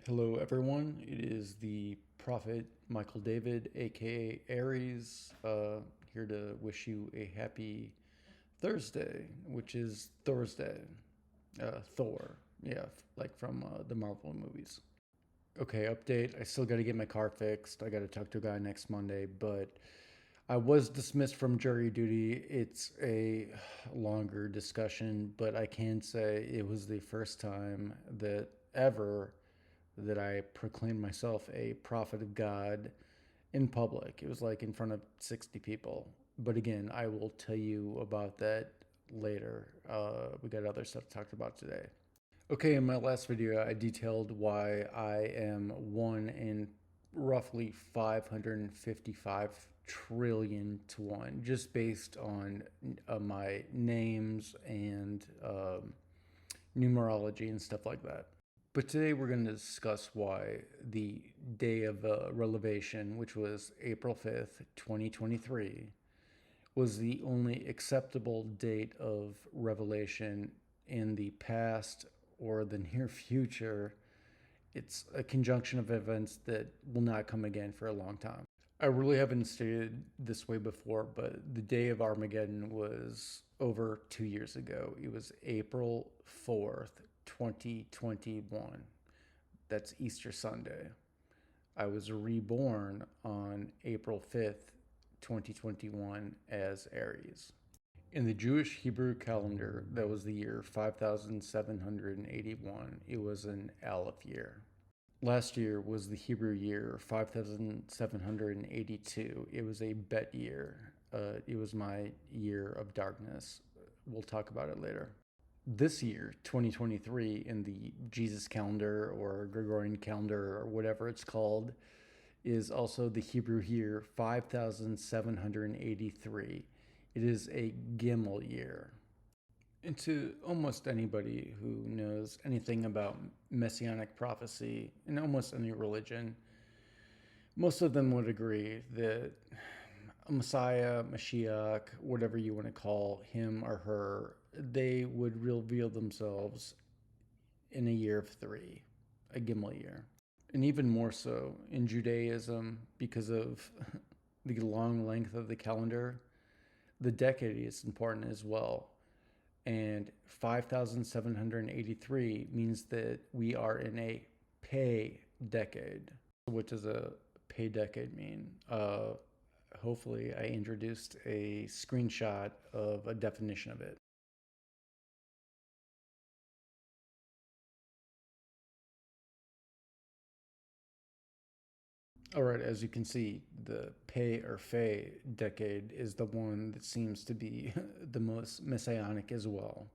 Hello, everyone. It is the Prophet Michael David, aka Aries, here to wish you a happy Thursday, which is Thursday. Thor. Yeah, like from the Marvel movies. Okay, update. I still got to get my car fixed. I got to talk to a guy next Monday, but I was dismissed from jury duty. It's a longer discussion, but I can say it was the first time that ever that I proclaimed myself a prophet of God in public. It was like in front of 60 people. But again, I will tell you about that later. We got other stuff to talk about today. Okay, in my last video, I detailed why I am one in roughly 555 trillion to one, just based on my names and numerology and stuff like that. But today we're going to discuss why the day of relevation, which was April 5th, 2023, was the only acceptable date of revelation in the past or the near future. It's a conjunction of events that will not come again for a long time. I really haven't stated this way before, but the day of Armageddon was over 2 years ago. It was April 4th, 2021. That's Easter Sunday. I was reborn on April 5th, 2021 as Aries. In the Jewish Hebrew calendar, that was the year 5781. It was an Aleph year. Last year was the Hebrew year 5782. It was a Bet year. It was my year of darkness. We'll talk about it later. This year, 2023, in the Jesus calendar or Gregorian calendar or whatever it's called, is also the Hebrew year 5783. It is a Gimel year. And to almost anybody who knows anything about messianic prophecy in almost any religion, most of them would agree that a Messiah, Mashiach, whatever you want to call him or her, they would reveal themselves in a year of three, a Gimel year. And even more so in Judaism, because of the long length of the calendar, the decade is important as well. And 5783 means that we are in a pay decade. What does a pay decade mean? Hopefully, I introduced a screenshot of a definition of it. All right, as you can see, the Pei or Fei decade is the one that seems to be the most messianic as well.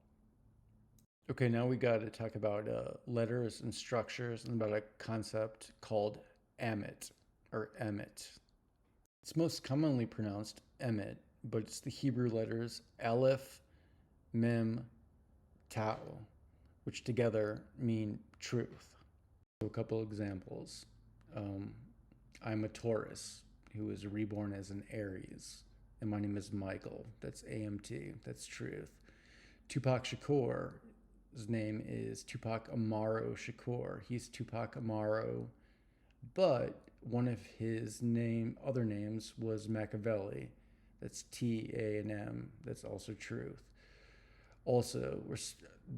Okay, now we got to talk about letters and structures and about a concept called Amit or Emet. It's most commonly pronounced Emet, but it's the Hebrew letters Aleph, Mem, Tau, which together mean truth. So a couple examples. I'm a Taurus who was reborn as an Aries, and my name is Michael. That's AMT. That's truth. Tupac Shakur, his name is Tupac Amaru Shakur. He's Tupac Amaru, but one of his other names was Machiavelli. That's TANM. That's also truth. Also,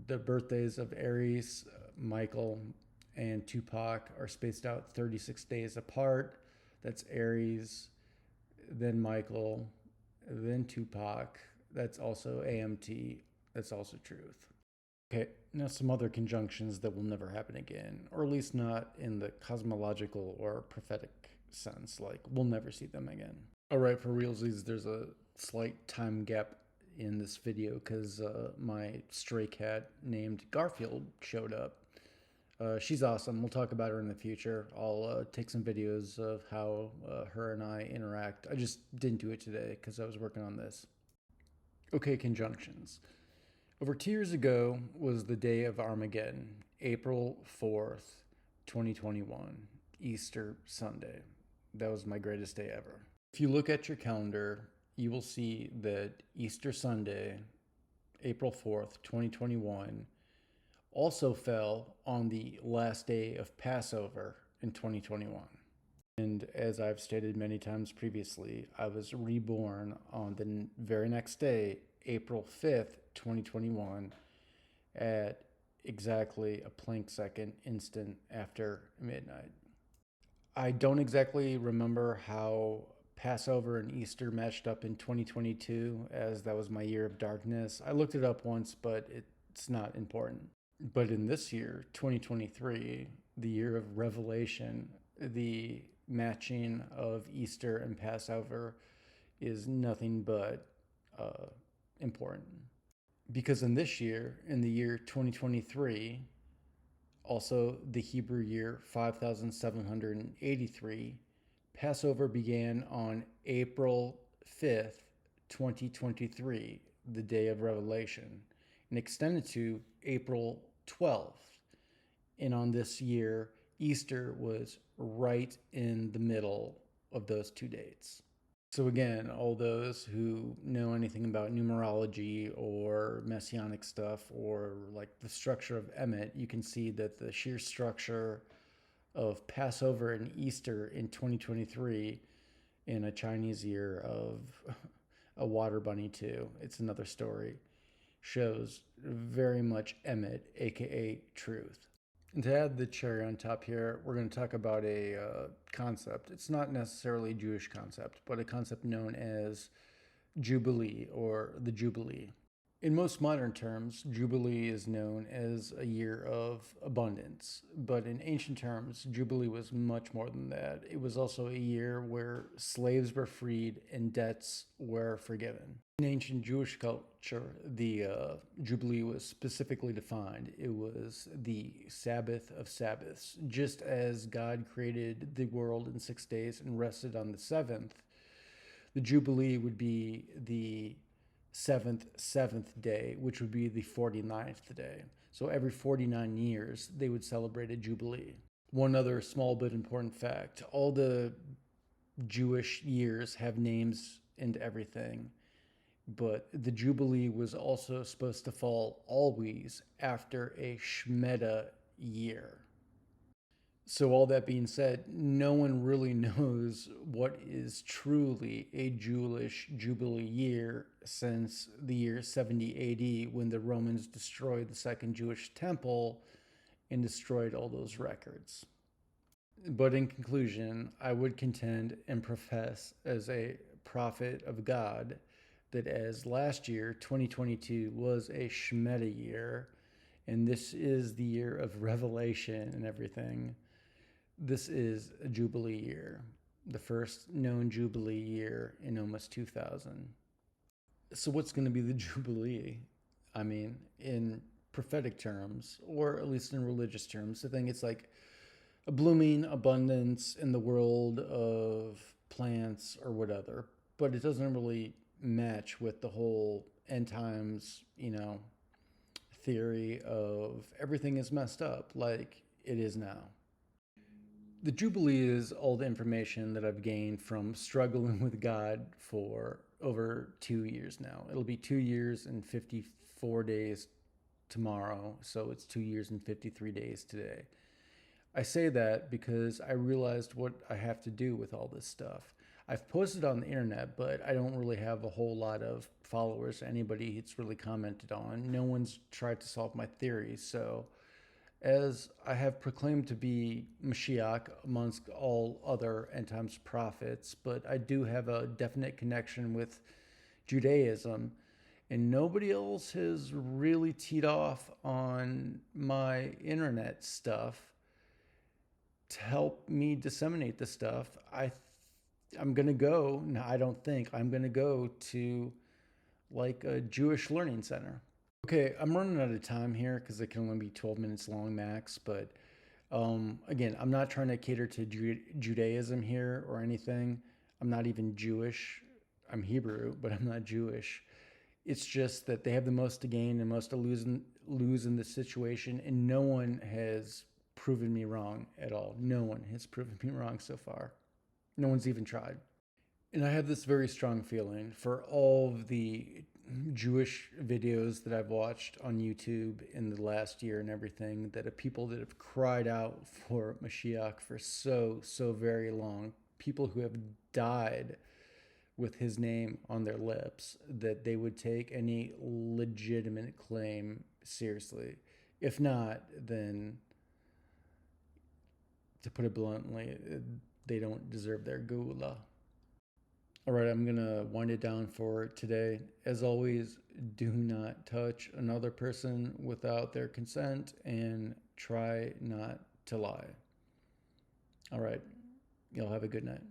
the birthdays of Aries, Michael, and Tupac are spaced out 36 days apart. That's Aries, then Michael, then Tupac. That's also AMT. That's also truth. Okay, now some other conjunctions that will never happen again, or at least not in the cosmological or prophetic sense. Like, we'll never see them again. All right, for realsies, there's a slight time gap in this video because my stray cat named Garfield showed up. She's awesome. We'll talk about her in the future. I'll take some videos of how her and I interact. I just didn't do it today because I was working on this. Okay, conjunctions. Over 2 years ago was the day of Armageddon, April 4th, 2021, Easter Sunday. That was my greatest day ever. If you look at your calendar, you will see that Easter Sunday, April 4th, 2021, also fell on the last day of Passover in 2021. And as I've stated many times previously, I was reborn on the very next day, April 5th, 2021, at exactly a Planck second instant after midnight. I don't exactly remember how Passover and Easter matched up in 2022, as that was my year of darkness. I looked it up once, but it's not important. But in this year, 2023, the year of Revelation, the matching of Easter and Passover is nothing but important. Because in this year, in the year 2023, also the Hebrew year 5783, Passover began on April 5th, 2023, the day of Revelation, and extended to April 12th. And on this year, Easter was right in the middle of those two dates. So again, all those who know anything about numerology or messianic stuff or like the structure of Emmet, you can see that the sheer structure of Passover and Easter in 2023 in a Chinese year of a water bunny too, it's another story, shows very much Emmet, aka truth. And to add the cherry on top here, we're going to talk about a concept. It's not necessarily a Jewish concept, but a concept known as Jubilee or the Jubilee. In most modern terms, Jubilee is known as a year of abundance, but in ancient terms, Jubilee was much more than that. It was also a year where slaves were freed and debts were forgiven. In ancient Jewish culture, the Jubilee was specifically defined. It was the Sabbath of Sabbaths. Just as God created the world in 6 days and rested on the seventh, the Jubilee would be the seventh day, which would be the 49th day. So every 49 years, they would celebrate a Jubilee. One other small but important fact, all the Jewish years have names and everything, but the Jubilee was also supposed to fall always after a Shemitah year. So all that being said, no one really knows what is truly a Jewish Jubilee year since the year 70 AD when the Romans destroyed the second Jewish temple and destroyed all those records. But in conclusion, I would contend and profess as a prophet of God that as last year, 2022, was a Shemitah year, and this is the year of revelation and everything, this is a Jubilee year, the first known Jubilee year in almost 2000. So what's going to be the Jubilee? I mean, in prophetic terms, or at least in religious terms, I think it's like a blooming abundance in the world of plants or whatever, but it doesn't really match with the whole end times, theory of everything is messed up like it is now. The Jubilee is all the information that I've gained from struggling with God for over 2 years now. It'll be 2 years and 54 days tomorrow, so it's 2 years and 53 days today. I say that because I realized what I have to do with all this stuff. I've posted on the internet, but I don't really have a whole lot of followers, anybody it's really commented on. No one's tried to solve my theories, so as I have proclaimed to be Mashiach amongst all other end times prophets, but I do have a definite connection with Judaism, and nobody else has really teed off on my internet stuff to help me disseminate the stuff. I'm going to go, no, I don't think, I'm going to go to like a Jewish learning center. Okay, I'm running out of time here because it can only be 12 minutes long max, but again, I'm not trying to cater to Judaism here or anything. I'm not even Jewish. I'm Hebrew, but I'm not Jewish. It's just that they have the most to gain and most to lose in this situation, and no one has proven me wrong at all. No one has proven me wrong so far. No one's even tried. And I have this very strong feeling for all of the Jewish videos that I've watched on YouTube in the last year and everything, that are people that have cried out for Mashiach for so very long, people who have died with his name on their lips, that they would take any legitimate claim seriously. If not, then, to put it bluntly, they don't deserve their geula. All right, I'm going to wind it down for today. As always, do not touch another person without their consent, and try not to lie. All right, y'all have a good night.